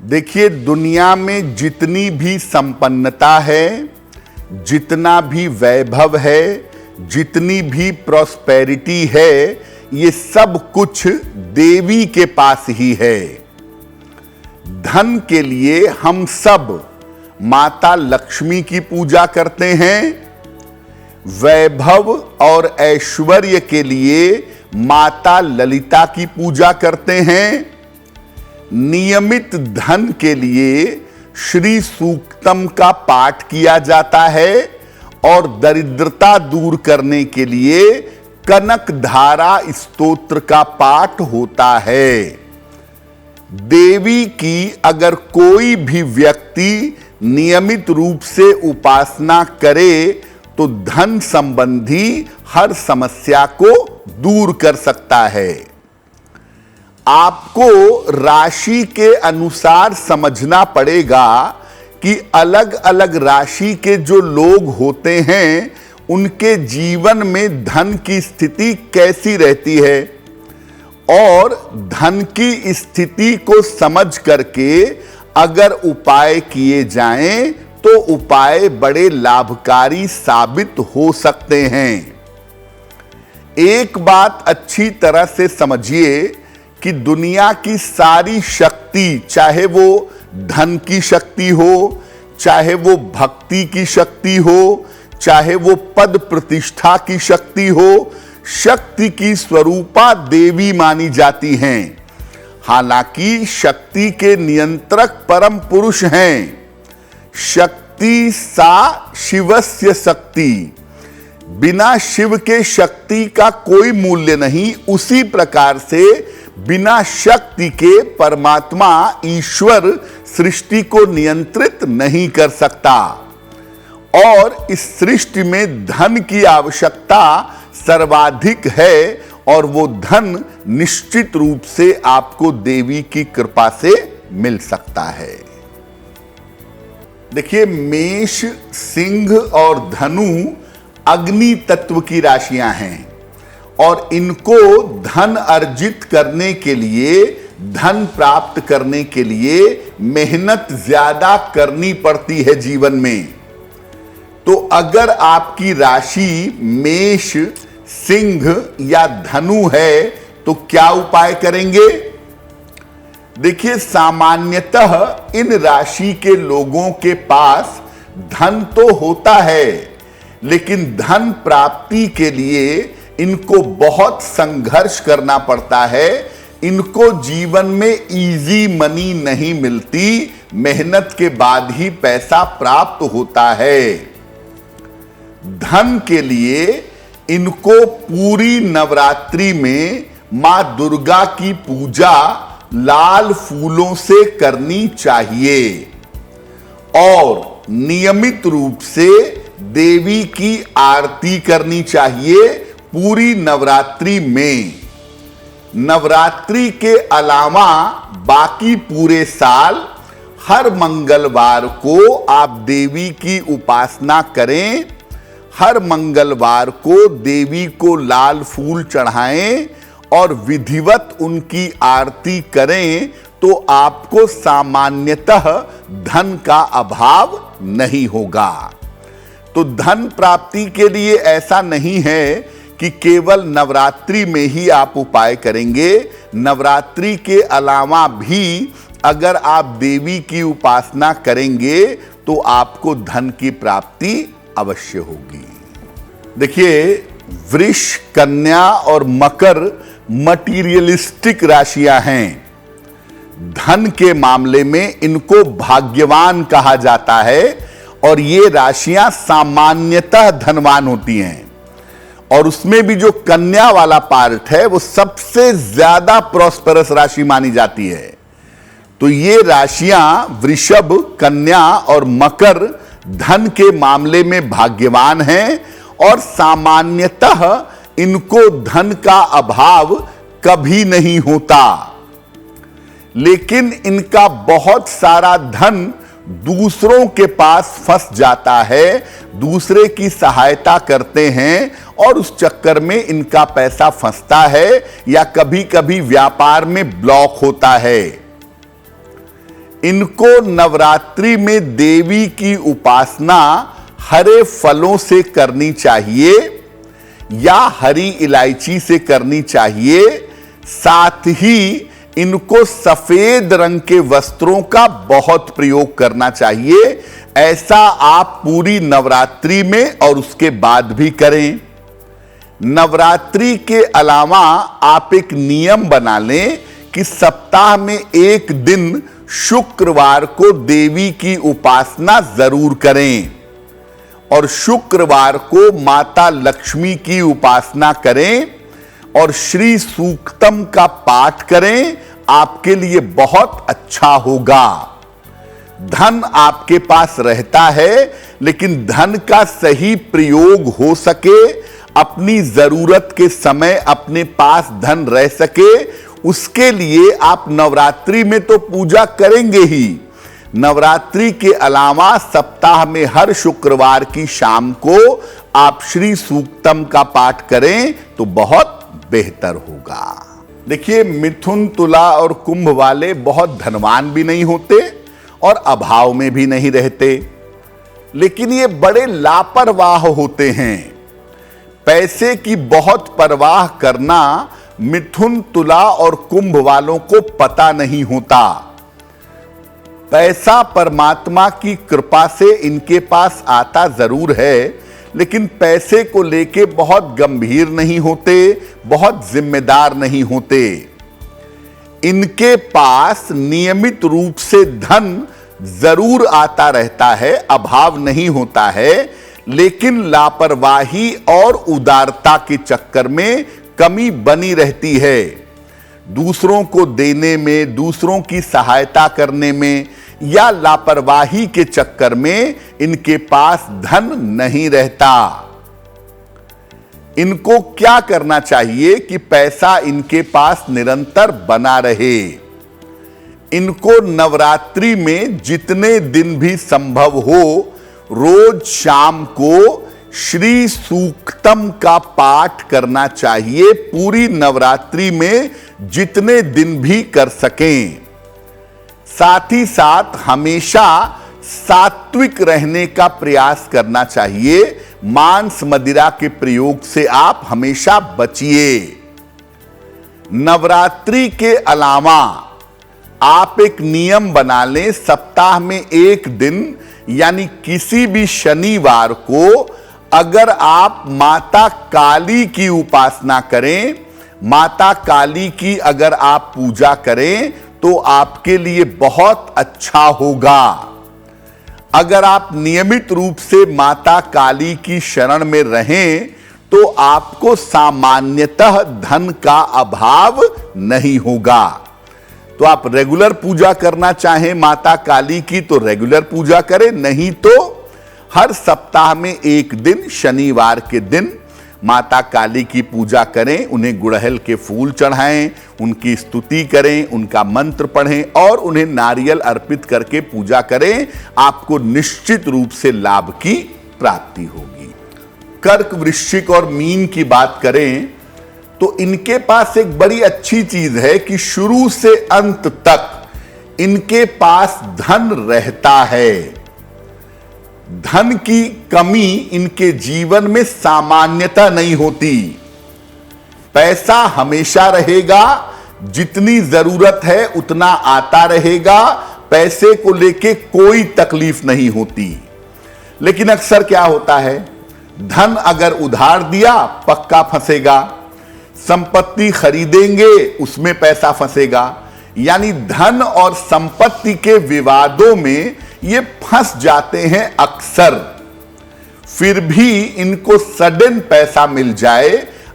देखिए, दुनिया में जितनी भी संपन्नता है, जितना भी वैभव है, जितनी भी प्रॉस्पेरिटी है, ये सब कुछ देवी के पास ही है। धन के लिए हम सब माता लक्ष्मी की पूजा करते हैं, वैभव और ऐश्वर्य के लिए माता ललिता की पूजा करते हैं, नियमित धन के लिए श्री सूक्तम का पाठ किया जाता है और दरिद्रता दूर करने के लिए कनक धारा स्तोत्र का पाठ होता है। देवी की अगर कोई भी व्यक्ति नियमित रूप से उपासना करे तो धन संबंधी हर समस्या को दूर कर सकता है। आपको राशि के अनुसार समझना पड़ेगा कि अलग अलग राशि के जो लोग होते हैं उनके जीवन में धन की स्थिति कैसी रहती है, और धन की स्थिति को समझ करके अगर उपाय किए जाएं तो उपाय बड़े लाभकारी साबित हो सकते हैं। एक बात अच्छी तरह से समझिए कि दुनिया की सारी शक्ति, चाहे वो धन की शक्ति हो, चाहे वो भक्ति की शक्ति हो, चाहे वो पद प्रतिष्ठा की शक्ति हो, शक्ति की स्वरूपा देवी मानी जाती हैं। हालांकि शक्ति के नियंत्रक परम पुरुष हैं। शक्ति सा शिवस्य शक्ति, बिना शिव के शक्ति का कोई मूल्य नहीं। उसी प्रकार से बिना शक्ति के परमात्मा ईश्वर सृष्टि को नियंत्रित नहीं कर सकता, और इस सृष्टि में धन की आवश्यकता सर्वाधिक है, और वो धन निश्चित रूप से आपको देवी की कृपा से मिल सकता है। देखिए, मेष, सिंह और धनु अग्नि तत्व की राशियां हैं, और इनको धन अर्जित करने के लिए, धन प्राप्त करने के लिए मेहनत ज्यादा करनी पड़ती है जीवन में। तो अगर आपकी राशि मेष, सिंह या धनु है तो क्या उपाय करेंगे? देखिए, सामान्यतः इन राशि के लोगों के पास धन तो होता है, लेकिन धन प्राप्ति के लिए इनको बहुत संघर्ष करना पड़ता है। इनको जीवन में इजी मनी नहीं मिलती, मेहनत के बाद ही पैसा प्राप्त होता है। धन के लिए इनको पूरी नवरात्रि में मां दुर्गा की पूजा लाल फूलों से करनी चाहिए, और नियमित रूप से देवी की आरती करनी चाहिए पूरी नवरात्रि में। नवरात्रि के अलावा बाकी पूरे साल हर मंगलवार को आप देवी की उपासना करें, हर मंगलवार को देवी को लाल फूल चढ़ाएं और विधिवत उनकी आरती करें, तो आपको सामान्यतः धन का अभाव नहीं होगा। तो धन प्राप्ति के लिए ऐसा नहीं है कि केवल नवरात्रि में ही आप उपाय करेंगे। नवरात्रि के अलावा भी अगर आप देवी की उपासना करेंगे तो आपको धन की प्राप्ति अवश्य होगी। देखिए, वृष, कन्या और मकर मटीरियलिस्टिक राशियां हैं। धन के मामले में इनको भाग्यवान कहा जाता है, और ये राशियां सामान्यतः धनवान होती हैं। और उसमें भी जो कन्या वाला पार्ट है वो सबसे ज्यादा प्रॉस्पेरस राशि मानी जाती है। तो ये राशियां वृषभ, कन्या और मकर धन के मामले में भाग्यवान हैं, और सामान्यतः इनको धन का अभाव कभी नहीं होता। लेकिन इनका बहुत सारा धन दूसरों के पास फंस जाता है, दूसरे की सहायता करते हैं और उस चक्कर में इनका पैसा फंसता है या कभी कभी व्यापार में ब्लॉक होता है। इनको नवरात्रि में देवी की उपासना हरे फलों से करनी चाहिए या हरी इलायची से करनी चाहिए। साथ ही इनको सफेद रंग के वस्त्रों का बहुत प्रयोग करना चाहिए। ऐसा आप पूरी नवरात्रि में और उसके बाद भी करें। नवरात्रि के अलावा आप एक नियम बना लें कि सप्ताह में एक दिन शुक्रवार को देवी की उपासना जरूर करें और शुक्रवार को माता लक्ष्मी की उपासना करें और श्री सूक्तम का पाठ करें। आपके लिए बहुत अच्छा होगा। धन आपके पास रहता है, लेकिन धन का सही प्रयोग हो सके, अपनी जरूरत के समय अपने पास धन रह सके, उसके लिए आप नवरात्रि में तो पूजा करेंगे ही। नवरात्रि के अलावा सप्ताह में हर शुक्रवार की शाम को आप श्री सूक्तम का पाठ करें तो बहुत बेहतर होगा। देखिए, मिथुन, तुला और कुंभ वाले बहुत धनवान भी नहीं होते और अभाव में भी नहीं रहते, लेकिन ये बड़े लापरवाह होते हैं। पैसे की बहुत परवाह करना मिथुन, तुला और कुंभ वालों को पता नहीं होता। पैसा परमात्मा की कृपा से इनके पास आता जरूर है, लेकिन पैसे को लेके बहुत गंभीर नहीं होते, बहुत जिम्मेदार नहीं होते। इनके पास नियमित रूप से धन जरूर आता रहता है, अभाव नहीं होता है, लेकिन लापरवाही और उदारता के चक्कर में कमी बनी रहती है। दूसरों को देने में, दूसरों की सहायता करने में या लापरवाही के चक्कर में इनके पास धन नहीं रहता। इनको क्या करना चाहिए कि पैसा इनके पास निरंतर बना रहे। इनको नवरात्रि में जितने दिन भी संभव हो, रोज शाम को श्री सूक्तम का पाठ करना चाहिए। पूरी नवरात्रि में जितने दिन भी कर सकें। साथ ही साथ हमेशा सात्विक रहने का प्रयास करना चाहिए। मांस मदिरा के प्रयोग से आप हमेशा बचिए। नवरात्रि के अलावा आप एक नियम बना लें, सप्ताह में एक दिन यानी किसी भी शनिवार को अगर आप माता काली की उपासना करें, माता काली की अगर आप पूजा करें तो आपके लिए बहुत अच्छा होगा। अगर आप नियमित रूप से माता काली की शरण में रहें तो आपको सामान्यतः धन का अभाव नहीं होगा। तो आप रेगुलर पूजा करना चाहें माता काली की तो रेगुलर पूजा करें, नहीं तो हर सप्ताह में एक दिन शनिवार के दिन माता काली की पूजा करें। उन्हें गुड़हल के फूल चढ़ाएं, उनकी स्तुति करें, उनका मंत्र पढ़ें और उन्हें नारियल अर्पित करके पूजा करें। आपको निश्चित रूप से लाभ की प्राप्ति होगी। कर्क, वृश्चिक और मीन की बात करें तो इनके पास एक बड़ी अच्छी चीज है कि शुरू से अंत तक इनके पास धन रहता है। धन की कमी इनके जीवन में सामान्यतः नहीं होती। पैसा हमेशा रहेगा, जितनी जरूरत है उतना आता रहेगा, पैसे को लेके कोई तकलीफ नहीं होती। लेकिन अक्सर क्या होता है, धन अगर उधार दिया पक्का फंसेगा, संपत्ति खरीदेंगे उसमें पैसा फंसेगा। यानी धन और संपत्ति के विवादों में ये फंस जाते हैं अक्सर। फिर भी इनको सडन पैसा मिल जाए,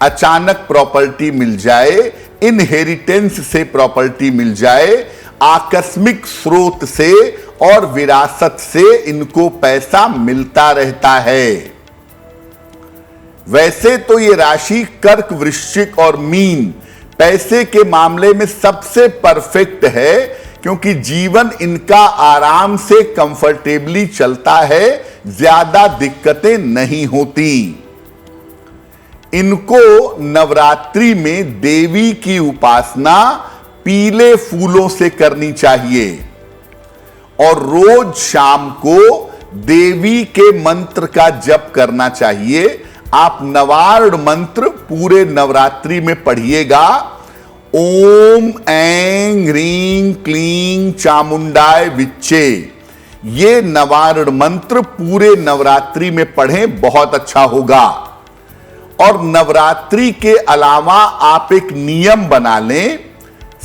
अचानक प्रॉपर्टी मिल जाए, इनहेरिटेंस से प्रॉपर्टी मिल जाए, आकस्मिक स्रोत से और विरासत से इनको पैसा मिलता रहता है। वैसे तो ये राशि कर्क, वृश्चिक और मीन पैसे के मामले में सबसे परफेक्ट है, क्योंकि जीवन इनका आराम से कंफर्टेबली चलता है, ज्यादा दिक्कतें नहीं होती। इनको नवरात्रि में देवी की उपासना पीले फूलों से करनी चाहिए। और रोज शाम को देवी के मंत्र का जप करना चाहिए। आप नवार्ण मंत्र पूरे नवरात्रि में पढ़िएगा। ओम ऐं ह्रीं क्लीं चामुंडाय विच्चे, ये नवार्ण मंत्र पूरे नवरात्रि में पढ़ें, बहुत अच्छा होगा। और नवरात्रि के अलावा आप एक नियम बना लें,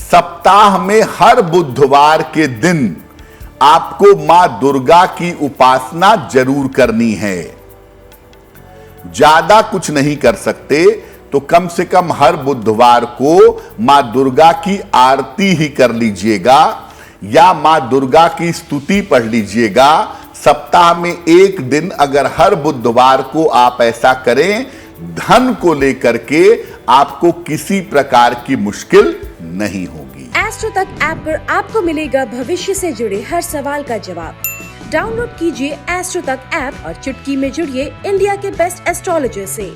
सप्ताह में हर बुधवार के दिन आपको मां दुर्गा की उपासना जरूर करनी है। ज्यादा कुछ नहीं कर सकते तो कम से कम हर बुधवार को मां दुर्गा की आरती ही कर लीजिएगा या मां दुर्गा की स्तुति पढ़ लीजिएगा। सप्ताह में एक दिन अगर हर बुधवार को आप ऐसा करें, धन को लेकर के आपको किसी प्रकार की मुश्किल नहीं होगी। एस्ट्रो तक ऐप पर आपको मिलेगा भविष्य से जुड़े हर सवाल का जवाब। डाउनलोड कीजिए एस्ट्रो तक ऐप और चुटकी में जुड़िए इंडिया के बेस्ट एस्ट्रोलॉजर से।